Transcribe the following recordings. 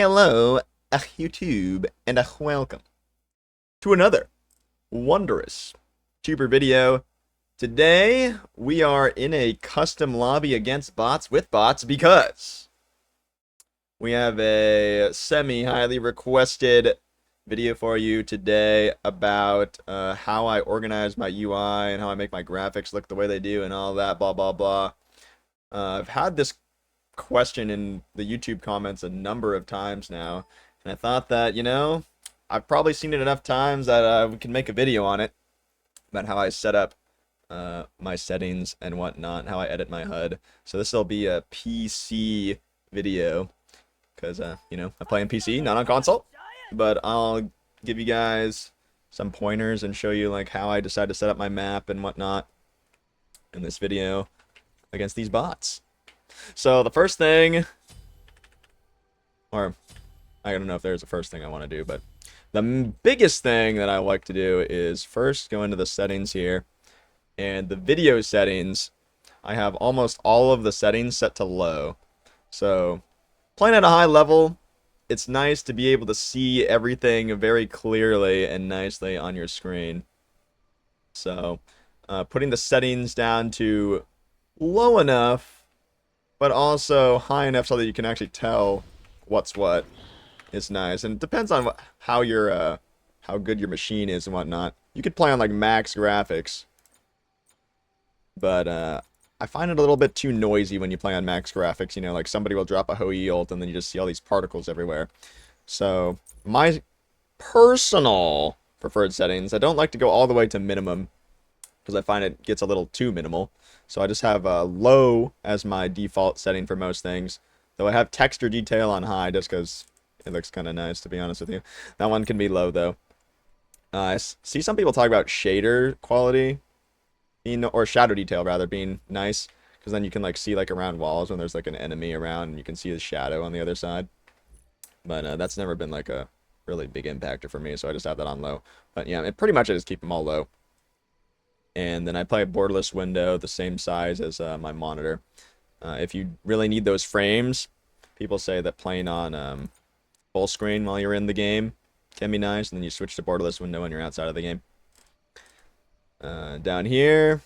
Hello, YouTube, and welcome to another wondrous tuber video. Today, we are in a custom lobby against bots with bots because we have a semi-highly requested video for you today about how I organize my UI and how I make my graphics look the way they do and all that, blah, blah, blah. I've had this question in the YouTube comments a number of times now, and I thought that, I've probably seen it enough times that we can make a video on it about how I set up my settings and whatnot, how I edit my HUD. So this will be a PC video because, I play on PC, not on console, but I'll give you guys some pointers and show you like how I decide to set up my map and whatnot in this video against these bots. So the first thing, or I don't know if there's a first thing I want to do, but the biggest thing that I like to do is first go into the settings here, and the video settings, I have almost all of the settings set to low. So playing at a high level, it's nice to be able to see everything very clearly and nicely on your screen. So putting the settings down to low enough but also high enough so that you can actually tell what's what is nice. And it depends on how good your machine is and whatnot. You could play on like max graphics, but I find it a little bit too noisy when you play on max graphics. Like somebody will drop a Hoi ult and then you just see all these particles everywhere. So my personal preferred settings, I don't like to go all the way to minimum because I find it gets a little too minimal. So I just have low as my default setting for most things. Though I have texture detail on high just because it looks kind of nice, to be honest with you. That one can be low, though. I see some people talk about shader quality, or shadow detail, rather, being nice. Because then you can like see like around walls when there's like an enemy around and you can see the shadow on the other side. But that's never been like a really big impactor for me, so I just have that on low. But yeah, pretty much I just keep them all low. And then I play a borderless window the same size as my monitor. If you really need those frames, people say that playing on full screen while you're in the game can be nice, and then you switch to borderless window when you're outside of the game. Down here,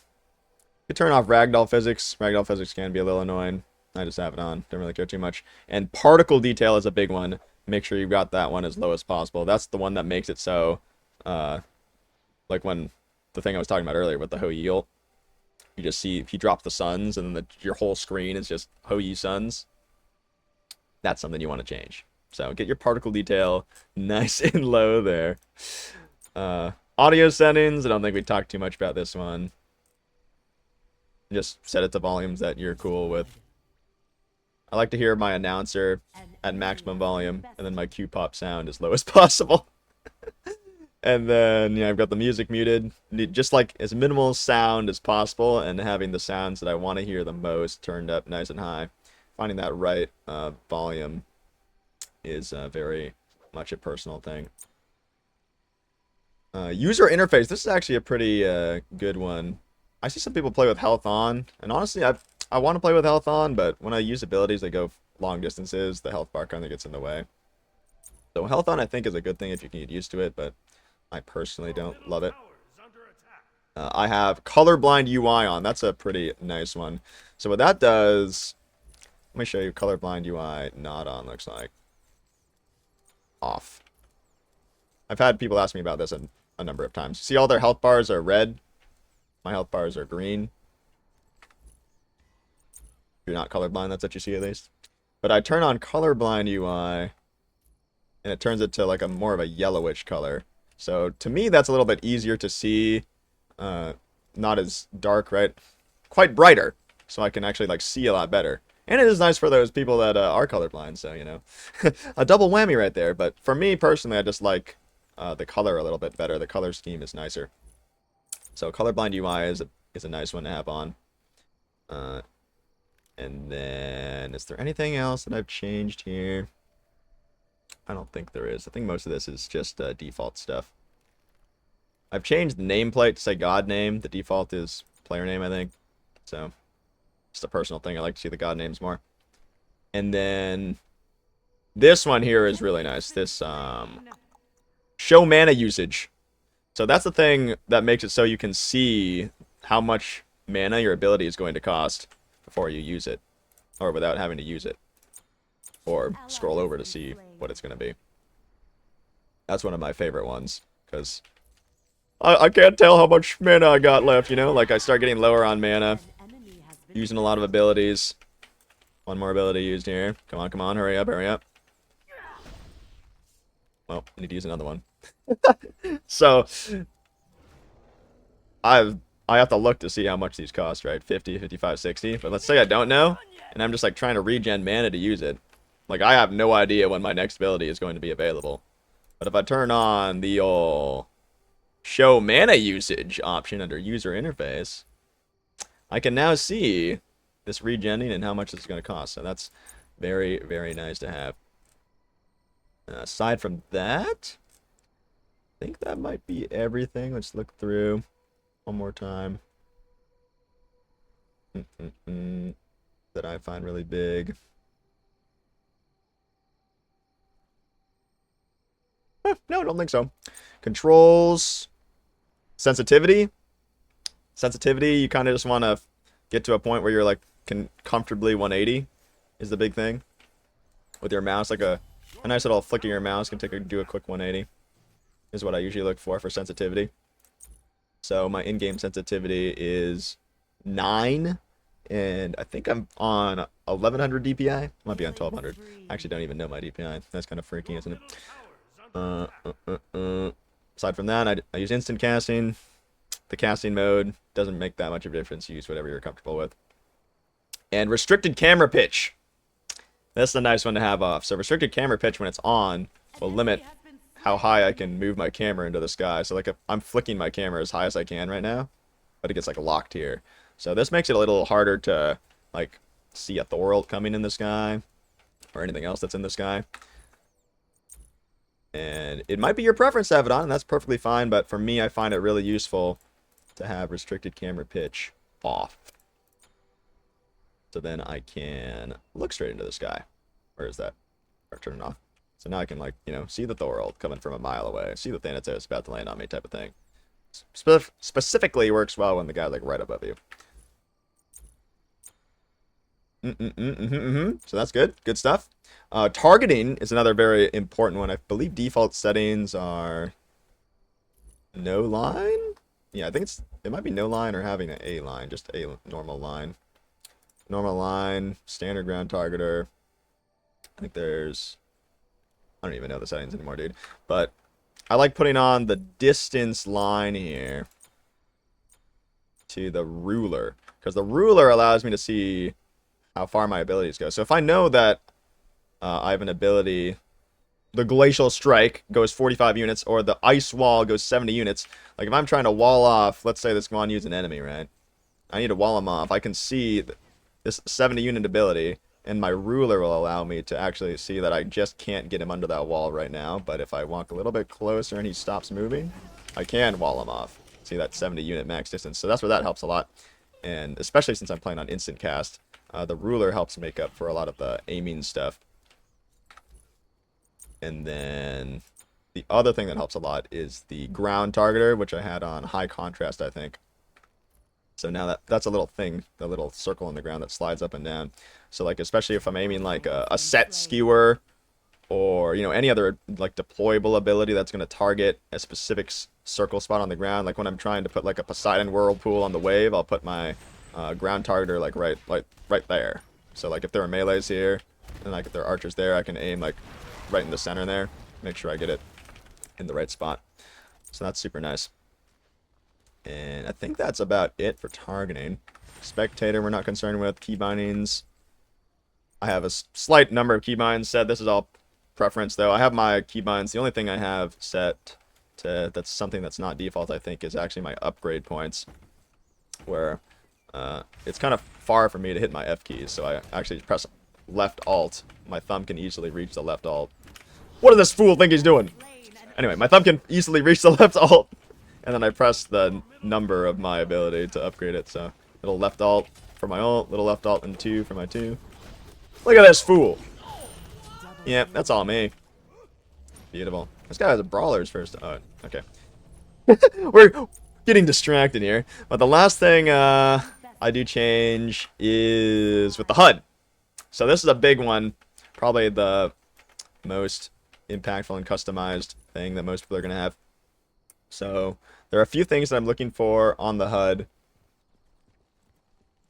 you turn off ragdoll physics. Ragdoll physics can be a little annoying. I just have it on. Don't really care too much. And particle detail is a big one. Make sure you've got that one as low as possible. That's the one that makes it so, like when the thing I was talking about earlier with the Hoi ult, you just see if you drop the suns and then your whole screen is just Hoi suns. That's something you want to change. So get your particle detail nice and low there. Audio settings, I don't think we talked too much about this one. Just set it to volumes that you're cool with. I like to hear my announcer at maximum volume and then my Q pop sound as low as possible. And then, I've got the music muted, just like as minimal sound as possible, and having the sounds that I want to hear the most turned up nice and high. Finding that right volume is very much a personal thing. User interface, this is actually a pretty good one. I see some people play with health on, and honestly, I want to play with health on, but when I use abilities that go long distances, the health bar kind of gets in the way. So health on, I think, is a good thing if you can get used to it, but I personally don't love it. I have colorblind UI on. That's a pretty nice one. So what that does, let me show you colorblind UI not on, looks like. Off. I've had people ask me about this a number of times. See, all their health bars are red. My health bars are green. If you're not colorblind, that's what you see at least. But I turn on colorblind UI, and it turns it to like more of a yellowish color. So to me, that's a little bit easier to see, not as dark, right? Quite brighter, so I can actually like see a lot better. And it is nice for those people that are colorblind, so a double whammy right there. But for me personally, I just like the color a little bit better. The color scheme is nicer. So colorblind UI is a nice one to have on. And then, is there anything else that I've changed here? I don't think there is. I think most of this is just default stuff. I've changed the nameplate to say God name. The default is player name, I think. So, just a personal thing. I like to see the God names more. And then, This one here is really nice. This, show mana usage. So that's the thing that makes it so you can see how much mana your ability is going to cost before you use it. Or without having to use it. Or scroll over to see what it's going to be. That's one of my favorite ones. Because I can't tell how much mana I got left, you know? Like, I start getting lower on mana. Using a lot of abilities. One more ability used here. Come on, come on. Hurry up, hurry up. Well, I need to use another one. So, I have to look to see how much these cost, right? 50, 55, 60. But let's say I don't know, and I'm just like trying to regen mana to use it. Like, I have no idea when my next ability is going to be available. But if I turn on the old show mana usage option under user interface, I can now see this regenning and how much it's going to cost. So that's very, very nice to have. Aside from that, I think that might be everything. Let's look through one more time. That I find really big. No, I don't think so. Controls. Sensitivity. Sensitivity, you kind of just want to get to a point where you're like can comfortably 180 is the big thing. With your mouse, like a nice little flick of your mouse can do a quick 180. Is what I usually look for sensitivity. So my in-game sensitivity is 9, and I think I'm on 1100 DPI. Might be on 1200. I actually don't even know my DPI. That's kind of freaky, isn't it? Aside from that, I use instant casting. The casting mode doesn't make that much of a difference. You use whatever you're comfortable with. And restricted camera pitch. That's the nice one to have off. So restricted camera pitch, when it's on, will limit how high I can move my camera into the sky. So like if I'm flicking my camera as high as I can right now, but it gets like locked here. So this makes it a little harder to like see a Thorult coming in the sky or anything else that's in the sky. And it might be your preference to have it on, and that's perfectly fine, but for me, I find it really useful to have restricted camera pitch off. So then I can look straight into the sky. Where is that? Or turn it off. So now I can, like, you know, see the Thorult coming from a mile away. See the Thanatos about to land on me type of thing. Specifically works well when the guy's, like, right above you. So that's good. Good stuff. Targeting is another very important one. I believe default settings are no line? Yeah, I think it might be no line or having an A line. Just a normal line. Normal line, standard ground targeter. I think there's... I don't even know the settings anymore, dude. But I like putting on the distance line here to the ruler. Because the ruler allows me to see how far my abilities go. So if I know that I have an ability, the Glacial Strike goes 45 units, or the Ice Wall goes 70 units. Like if I'm trying to wall off, let's say this Guanyu's an enemy, right? I need to wall him off. I can see this 70 unit ability, and my ruler will allow me to actually see that I just can't get him under that wall right now. But if I walk a little bit closer and he stops moving, I can wall him off. See that 70 unit max distance. So that's where that helps a lot. And especially since I'm playing on instant cast, the ruler helps make up for a lot of the aiming stuff. And then the other thing that helps a lot is the ground targeter, which I had on high contrast, I think. So now that's a little thing, the little circle in the ground that slides up and down. So like, especially if I'm aiming like a set skewer, or, you know, any other like deployable ability that's going to target a specific circle spot on the ground. Like when I'm trying to put like a Poseidon whirlpool on the wave, I'll put my ground targeter like right there. So like if there are melees here, and like if there are archers there, I can aim like right in the center there, make sure I get it in the right spot. So that's super nice. And I think that's about it for targeting. Spectator, we're not concerned with. Key bindings, I have a slight number of keybinds set. This is all preference, though. I have my keybinds. The only thing I have set to that's something that's not default, I think, is actually my upgrade points, where it's kind of far for me to hit my F keys, so I actually press left alt. My thumb can easily reach the left alt. What does this fool think he's doing? Anyway, my thumb can easily reach the left alt, and then I press the number of my ability to upgrade it. So little left alt for my ult, little left alt and 2 for my 2. Look at this fool. Yeah, that's all me. Beautiful. This guy has a brawler's first. Oh, okay. We're getting distracted here. But the last thing I do change is with the HUD. So this is a big one. Probably the most impactful and customized thing that most people are going to have. So there are a few things that I'm looking for on the HUD.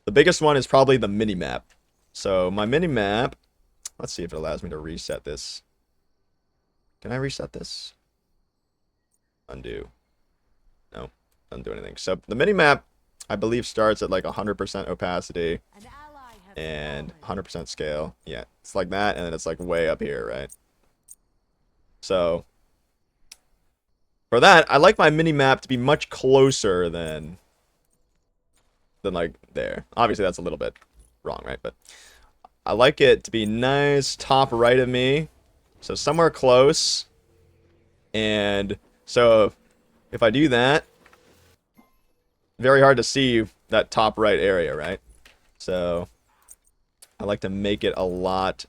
The biggest one is probably the mini-map. So my mini-map, let's see if it allows me to reset this. Can I reset this? Undo. No, doesn't do anything. So the mini-map, I believe, starts at like 100% opacity and 100% scale. Yeah, it's like that, and then it's like way up here, right? So for that, I like my mini-map to be much closer than like there. Obviously, that's a little bit wrong, right? But I like it to be nice top right of me, so somewhere close. And so if I do that, very hard to see that top right area, right? So I like to make it a lot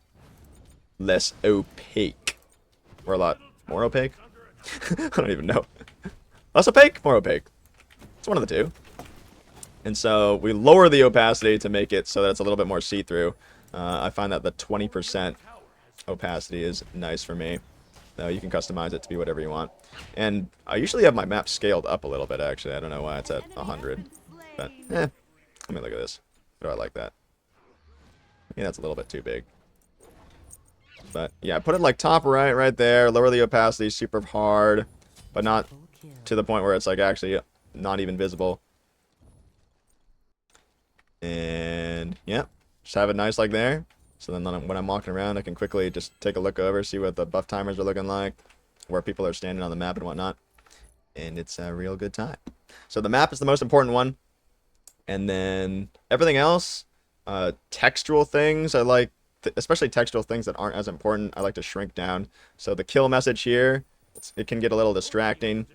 less opaque. Or a lot more opaque? I don't even know. Less opaque? More opaque. It's one of the two. And so we lower the opacity to make it so that it's a little bit more see-through. I find that the 20% opacity is nice for me. Though you can customize it to be whatever you want. And I usually have my map scaled up a little bit, actually. I don't know why it's at 100. But, let me look at this. Do I like that? Yeah, that's a little bit too big. But, yeah, put it like top right there. Lower the opacity super hard. But not to the point where it's like actually not even visible. And, yeah, just have it nice like there. So then when I'm walking around, I can quickly just take a look over, see what the buff timers are looking like, where people are standing on the map and whatnot. And it's a real good time. So the map is the most important one. And then everything else, textual things, I like, especially textual things that aren't as important, I like to shrink down. So the kill message here, it can get a little distracting.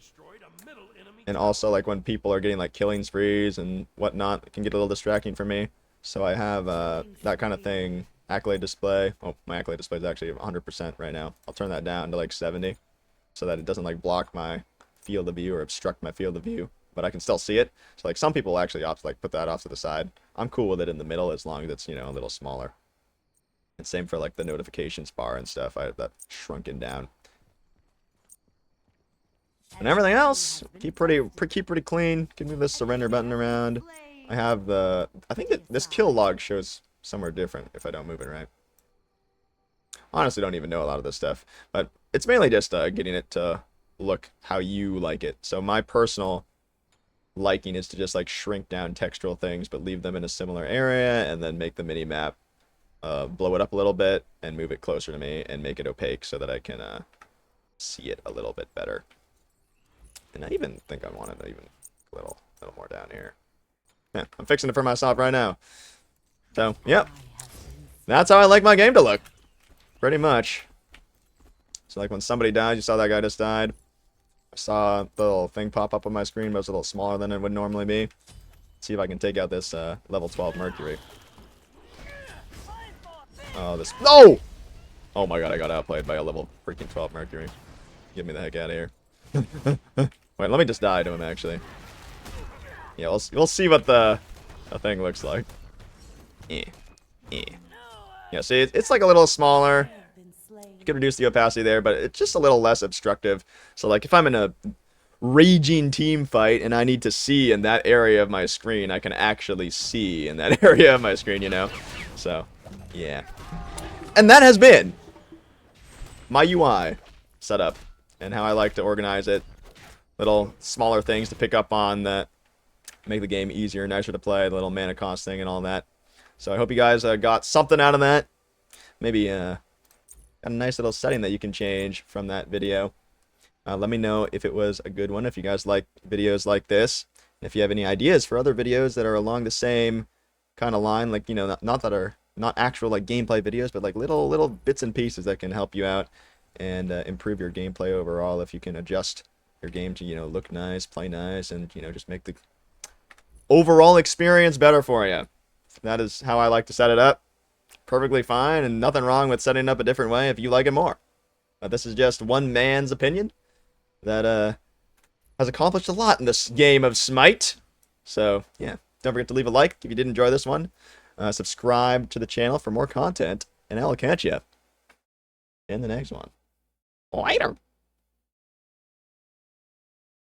And also, like, when people are getting, like, killing sprees and whatnot, it can get a little distracting for me. So I have that kind of thing. Accolade display. Oh, my accolade display is actually 100% right now. I'll turn that down to, like, 70 so that it doesn't, like, block my field of view or obstruct my field of view. But I can still see it. So, like, some people actually opt to, like, put that off to the side. I'm cool with it in the middle as long as it's, you know, a little smaller. And same for, like, the notifications bar and stuff. I have that shrunken down. And everything else, keep pretty clean. Can move this surrender button around. I have the, I think that this kill log shows somewhere different if I don't move it right. Honestly, don't even know a lot of this stuff, but it's mainly just getting it to look how you like it. So my personal liking is to just like shrink down textural things, but leave them in a similar area, and then make the mini map blow it up a little bit and move it closer to me and make it opaque so that I can see it a little bit better. And I even think I want it even a little more down here. Yeah, I'm fixing it for myself right now. So, yep. That's how I like my game to look. Pretty much. So, like, when somebody dies, you saw that guy just died. I saw the little thing pop up on my screen, but it's a little smaller than it would normally be. Let's see if I can take out this level 12 Mercury. Oh, this... No! Oh my god, I got outplayed by a level freaking 12 Mercury. Get me the heck out of here. Wait, let me just die to him, actually. Yeah, we'll see what the thing looks like. Yeah, see, it's like a little smaller. You can reduce the opacity there, but it's just a little less obstructive. So, like, if I'm in a raging team fight and I need to see in that area of my screen, I can actually see in that area of my screen, you know? So, yeah. And that has been my UI setup and how I like to organize it. Little smaller things to pick up on that make the game easier, nicer to play, the little mana cost thing and all that. So I hope you guys got something out of that. Maybe got a nice little setting that you can change from that video. Let me know if it was a good one, if you guys like videos like this. And if you have any ideas for other videos that are along the same kind of line, like, you know, not that are not actual like gameplay videos, but like little bits and pieces that can help you out and improve your gameplay overall. If you can adjust your game to, you know, look nice, play nice, and, you know, just make the overall experience better for you. That is how I like to set it up. perfectly fine, and nothing wrong with setting up a different way if you like it more. But this is just one man's opinion that has accomplished a lot in this game of Smite. So, yeah, don't forget to leave a like if you did enjoy this one. Subscribe to the channel for more content, and I'll catch you in the next one. Later.